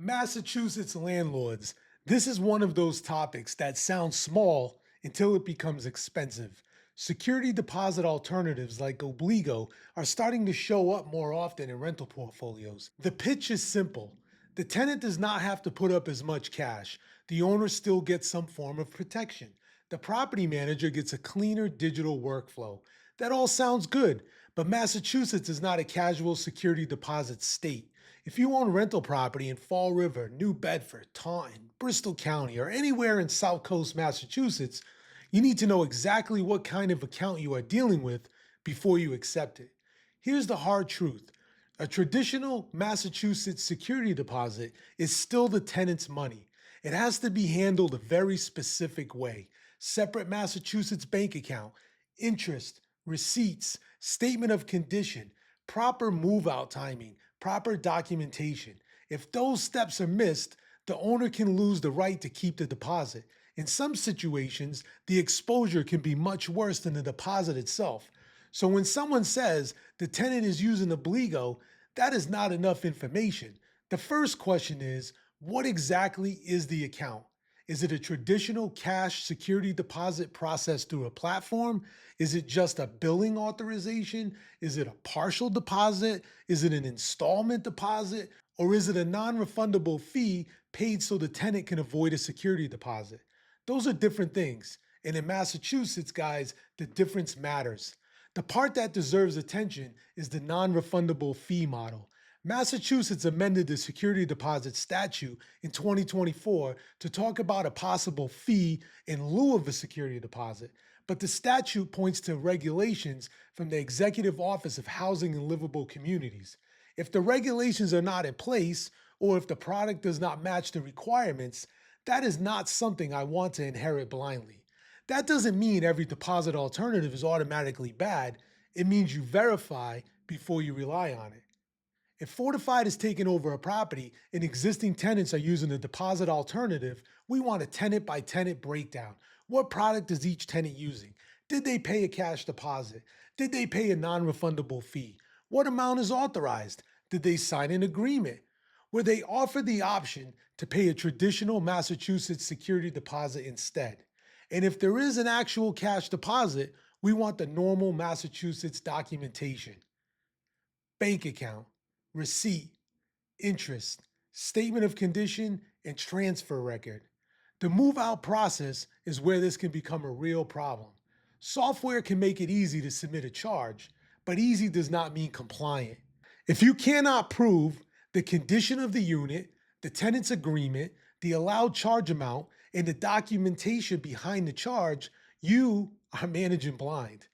Massachusetts landlords. This is one of those topics that sounds small until it becomes expensive. Security deposit alternatives like Obligo are starting to show up more often in rental portfolios. The pitch is simple. The tenant does not have to put up as much cash. The owner still gets some form of protection. The property manager gets a cleaner digital workflow. That all sounds good, but Massachusetts is not a casual security deposit state. If you own rental property in Fall River, New Bedford, Taunton, Bristol County, or anywhere in South Coast Massachusetts, you need to know exactly what kind of account you are dealing with before you accept it. Here's the hard truth. A traditional Massachusetts security deposit is still the tenant's money. It has to be handled a very specific way. Separate Massachusetts bank account, interest, receipts, statement of condition, proper move-out timing, proper documentation. If those steps are missed, the owner can lose the right to keep the deposit. In some situations, the exposure can be much worse than the deposit itself. So when someone says the tenant is using Obligo, that is not enough information. The first question is, what exactly is the account? Is it a traditional cash security deposit processed through a platform? Is it just a billing authorization? Is it a partial deposit? Is it an installment deposit? Or is it a non-refundable fee paid so the tenant can avoid a security deposit? Those are different things. And in Massachusetts, guys, the difference matters. The part that deserves attention is the non-refundable fee model. Massachusetts amended the security deposit statute in 2024 to talk about a possible fee in lieu of a security deposit, but the statute points to regulations from the Executive Office of Housing and Livable Communities. If the regulations are not in place, or if the product does not match the requirements, that is not something I want to inherit blindly. That doesn't mean every deposit alternative is automatically bad. It means you verify before you rely on it. If Fortified is taking over a property and existing tenants are using a deposit alternative, we want a tenant by tenant breakdown. What product is each tenant using? Did they pay a cash deposit? Did they pay a non-refundable fee? What amount is authorized? Did they sign an agreement? Were they offered the option to pay a traditional Massachusetts security deposit instead? And if there is an actual cash deposit, we want the normal Massachusetts documentation. Bank account, receipt, interest, statement of condition, and transfer record. The move out process is where this can become a real problem. Software can make it easy to submit a charge, but easy does not mean compliant. If you cannot prove the condition of the unit, the tenant's agreement, the allowed charge amount, and the documentation behind the charge, you are managing blind.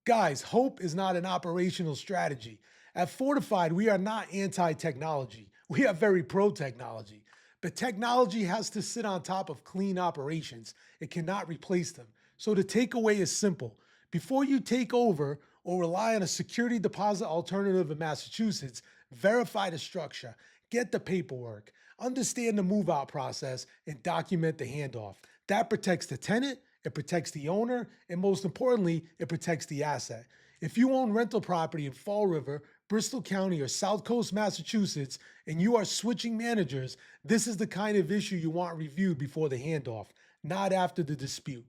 Guys, hope is not an operational strategy. At Fortified, we are not anti-technology. We are very pro-technology. But technology has to sit on top of clean operations. It cannot replace them. So the takeaway is simple. Before you take over or rely on a security deposit alternative in Massachusetts, verify the structure, get the paperwork, understand the move-out process, and document the handoff. That protects the tenant, it protects the owner, and most importantly, it protects the asset. If you own rental property in Fall River, Bristol County, or South Coast Massachusetts, and you are switching managers, this is the kind of issue you want reviewed before the handoff, not after the dispute.